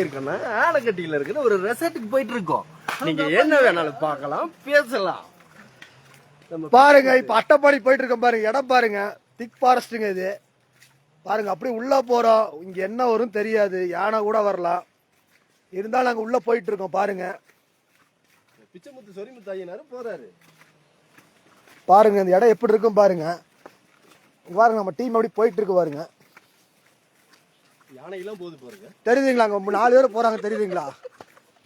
இருக்கோம்னா ஆலக்கட்டியில இருக்கிற ஒரு ரெசார்ட்டுக்கு போயிட்டு இருக்கோம். நீங்க என்ன வேணாலும் பார்க்கலாம், பேசலாம். பாருங்க இப்ப அட்டப்பாடி போயிட்டு இருக்கோம் பாருங்க. இடம் பாருங்க, திக் ஃபாரஸ்ட்டுங்க இது. பாருங்க அப்படியே உள்ள போறோம். இங்க என்ன வரும் தெரியாது, யானை கூட வரலாம். இருந்தாலும் நாங்க உள்ள போயிட்டு இருக்கோம் பாருங்க. பிச்சைமுத்து சொரிமுத்து ஐயனாரு போறாரு பாருங்க. இந்த இடம் எப்படி இருக்கும் பாருங்க. பாருங்க நம்ம டீம் அப்படி போயிட்டு இருக்கு பாருங்க. யானையெல்லாம் போகுது பாருங்க. தெரியுதுங்களா? அங்க 4 பேர் போறாங்க தெரியுதுங்களா?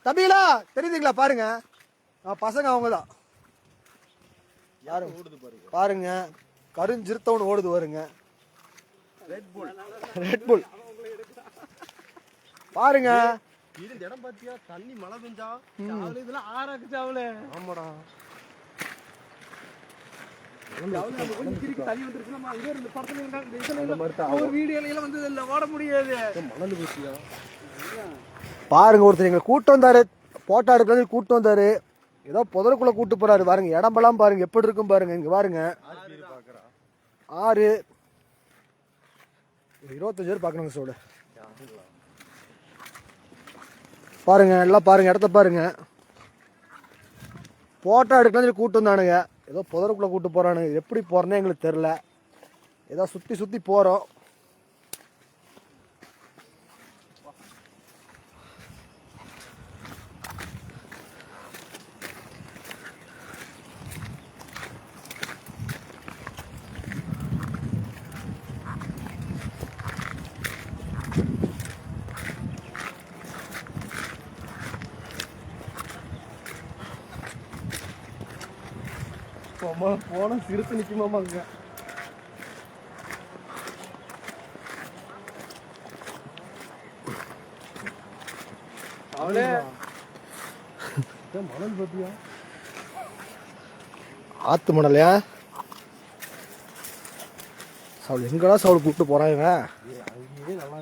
தம்பிகளா தெரியுதுங்களா? பாருங்க பசங்க அவங்கதான். யாரும் ஓடுது பாருங்க. பாருங்க கருஞ்சிருத்தவன் ஓடுது பாருங்க. ரெட் புல் பாருங்க. இது இடம் பாத்தியா? தண்ணி மழை பெஞ்சா இதெல்லாம் ஆறாக்கு சாவல. ஆமாடா பாருங்க ஒருத்தர் எங்களை கூட்டு வந்தாரு, போட்டோ எடுக்கிறது கூட்டு வந்தாரு. ஏதோ புதருக்குள்ள கூட்டு போறாரு பாருங்க. இடம்பெல்லாம் பாருங்க எப்படி இருக்கும் பாருங்க. இங்க பாருங்க 6 25 பேர் பாக்கணுங்க சோடு. பாருங்க எல்லாம் பாருங்க, இடத்த பாருங்க. போட்டோ எடுக்கலாம் கூட்டு வந்தானுங்க. ஏதோ புதருக்குள்ள கூட்டு போறானுங்க. எப்படி போறேன்னே எங்களுக்கு தெரியல. ஏதோ சுத்தி சுத்தி போறோம். போன சிறுத்து நிக்குமாமாங்க. அவளே மணல் பத்தியா? ஆத்து மணலையா? சவுள் எங்கடா சவுள் கூப்பிட்டு போறாங்க? அங்கேயே நல்லா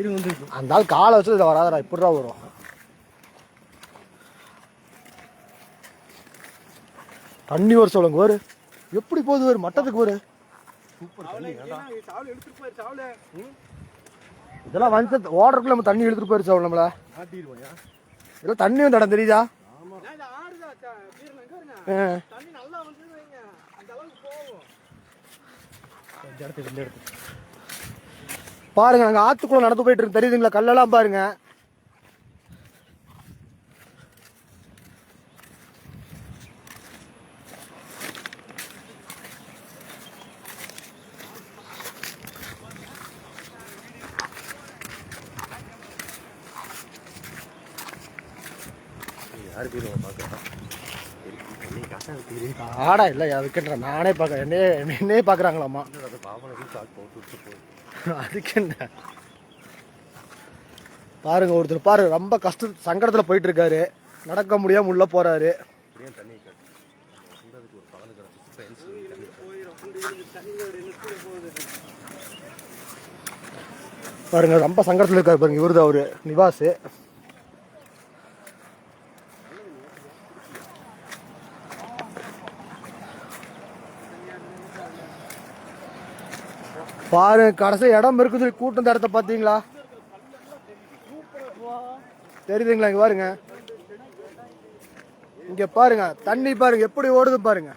இருந்துச்சு. அந்த ஆள் காலை வச்சு இதை வராதடா. இப்படிதான் வரும். தண்ணி ஒரு சொல்லுங்க ஒரு எப்படி போகுது ஒரு மட்டத்துக்கு ஒரு. இதெல்லாம் வந்து ஓடுறதுக்குள்ள நம்ம தண்ணி இழுத்துட்டு போயிருச்சு அவள் நம்மள. இதெல்லாம் தண்ணி வந்து இடம் தெரியுதா? பாருங்க நாங்க ஆத்துக்குள்ள நடந்து போயிட்டு இருக்கு தெரியுதுங்களா? கல்லெல்லாம் பாருங்க. ஆடா இல்ல அதுக்குன்ற நானே பார்க்க என்னையே பாக்குறாங்களாமா. அதுக்கு என்ன பாருங்க ஒருத்தர் பாரு ரொம்ப கஷ்ட சங்கடத்துல போயிட்டு இருக்காரு. நடக்க முடியாம உள்ள போறாரு. பாருங்க ரொம்ப சங்கடத்துல இருக்காரு பாருங்க. இவருதான் அவரு நிவாஸ். பாருங்க கடைசி இடம் இருக்குது கூட்டம். இந்த இடத்த பாத்தீங்களா? தெரியுதுங்களா? இங்க பாருங்க, இங்க பாருங்க தண்ணி பாருங்க எப்படி ஓடுது பாருங்க.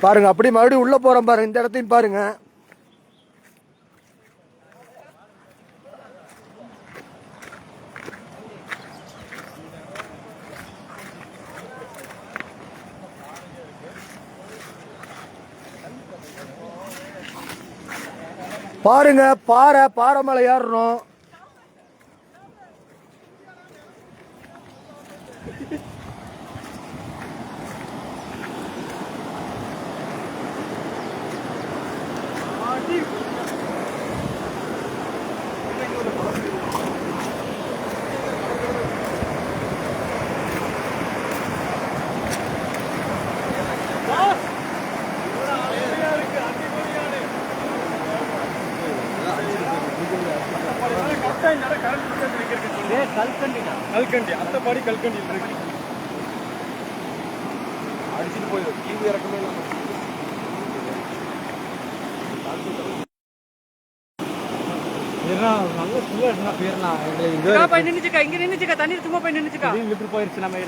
பாருங்க அப்படி மறுபடியும் உள்ள போறோம் பாருங்க. இந்த இடத்தையும் பாருங்க. பாருங்க பாறை மேல ஏறணும். கல்கண்டி அட்டப்பாடி கல்கண்டியில் இருக்கு. அடிச்சுட்டு போயிடும். கீழே இறக்கமே இல்லாம. போயிருச்சு நம்ம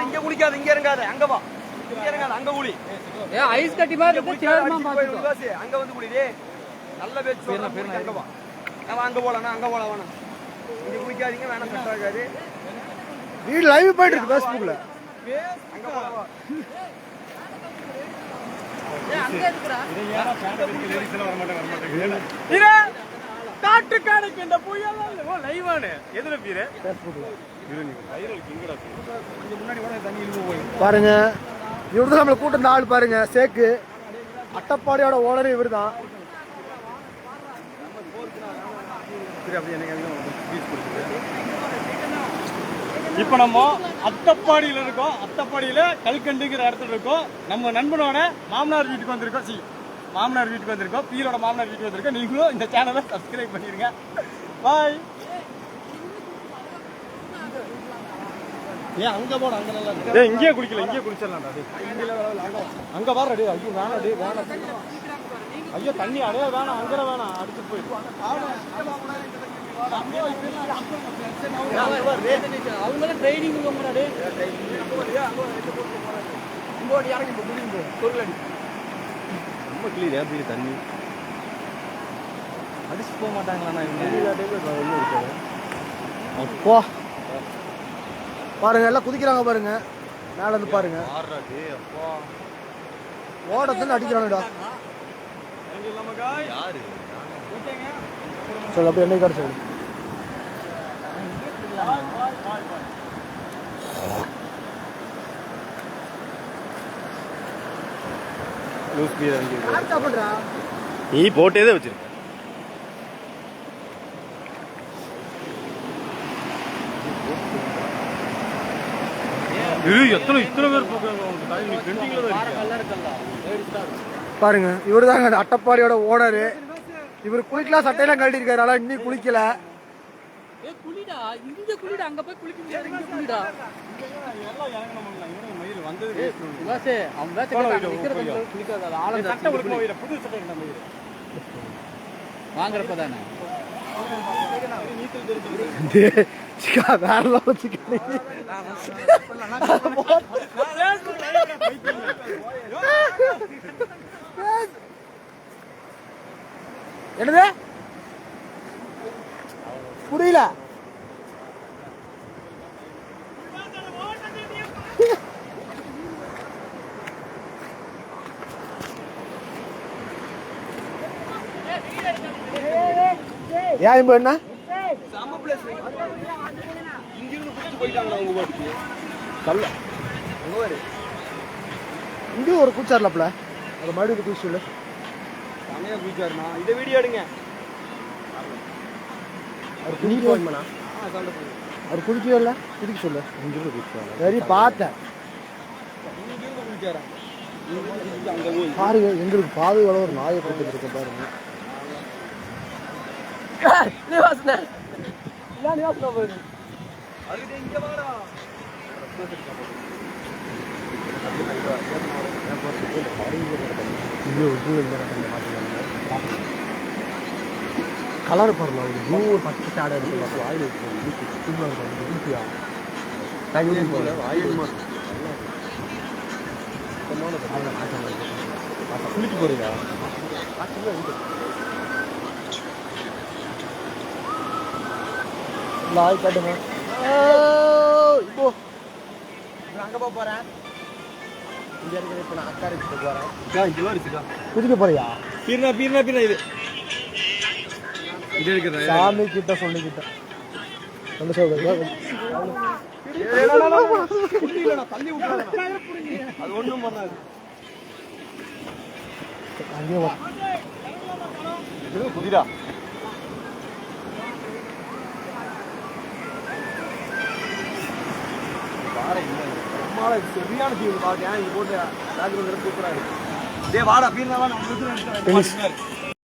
இங்க குளிக்காது, இங்க இறங்காது, அங்க வா, இங்க இறங்காது, அங்க குளி. ஐஸ் கட்டி மாதிரி அங்க வந்து குளி. நல்ல பேச்சு அங்க வா. அங்க போலாம், அங்க போலாம், வேணாம் இங்க குளிக்காதீங்க, வேணாம், செட் ஆகாது. வீடு லைவ் போயிட்டு இருக்கு ஃபேஸ்புக்ல. அங்க போலாம். காட்டுக்காடைக்கு இந்த புயல் லைவானு எதுல பீரு முன்னாடி கூட தண்ணி இழுந்து போய் பாருங்க, இவர்தான் நம்மள கூட்டம் இந்த ஆள் பாருங்க, சேக்கு. அட்டப்பாடியோட ஓனரே இவர் தான். இப்ப நம்ம அட்டப்பாடியில இருக்கோம். அட்டப்பாடியில கல்கண்டுங்கிற இடத்துல இருக்கோம். நம்ம நண்பனோட மாமனார் வீட்டுக்கு வந்திருக்கோம். மாமனார் வீட்டுக்கு வந்திருக்கோம். பீரோட மாமனார் வீட்டுக்கு வந்திருக்கோம். நீங்களும் இந்த சேனலை சப்ஸ்கிரைப் பண்ணிருங்க. பாய். ஏன் அங்க போட, அங்க நல்லா இருக்கு. இங்கேயே குடிக்கல, இங்கேயே குடிச்சிடலாம்டா. அங்க வர டே. ஐயோ வேணாம் டே, வேணாம். ஐயோ தண்ணி அடைய வேணாம், அங்கே வேணாம், அடிச்சுட்டு போயிடும். அவங்களும் ட்ரைனிங் முன்னாடி ரொம்ப கிளியர். எப்படி தண்ணி அடிச்சு போக மாட்டாங்களா? அப்போ பாருங்க, எல்லாம் குதிக்கிறாங்க பாருங்க, மேல இருந்து பாருங்க. ஓடத்துல அடிக்கிறானுடா. சொல்லு அப்படியே என்ன கார் சொல்லு. நீ போட்டேதான் வச்சிருக்க. எத்தனை பேர் பாருங்க, இவரு தாங்க அந்த அட்டப்பாடியோட ஓனரு. இவர் குளிக்கலாம், சட்டையெல்லாம் கழட்டி இருக்காரு, ஆனா இன்னும் குளிக்கல. குளிடா, இங்க குளிடா, அங்க போய் குளிக்க முடியாது, இங்க குளிடா. வாங்குறப்பதானே வேற என்னது புரியல. ஏன் இப்போ என்ன இங்கே ஒரு கூச்சார்லப்பல ஒரு மறுபடியும் குச்சி சொல்லு. இதை வீடியோ எடுங்க. அவர் குடிக்க அவர் குடிக்கவே இல்லை, குடிக்க சொல்லு. சரி பார்த்தேன். பாருங்க, எங்களுக்கு பாதுகாவல ஒரு நாயை போட்டு இருக்க பாருங்க. கலர் பாருங்க, ஒரு ப்ளூ ஒரு பச்சை சாடை இருக்கு. ஆயில் குளிக்க போறீங்க ஆய் காட்டுங்க. இப்போ அங்க போறேன். இங்க இருக்கிற இப்ப நான் அக்கா வச்சுட்டு போறேன். குதிக்க போறியா? பீர்னா பீர்னா பீர்னா இது இது இருக்குது. சாமி கிட்ட சொல்லிக்கிட்ட அந்த சொல்றது தள்ளி விட்டுறாங்க. அது ஒண்ணும் பண்ணாது. அங்கே வா. இது குதிரா. சரியான தீவு பாக்க. இங்க போட்டு ராஜ்குமார் சூப்பரா இருக்கு. டேய் வாடா பீர்னா வா.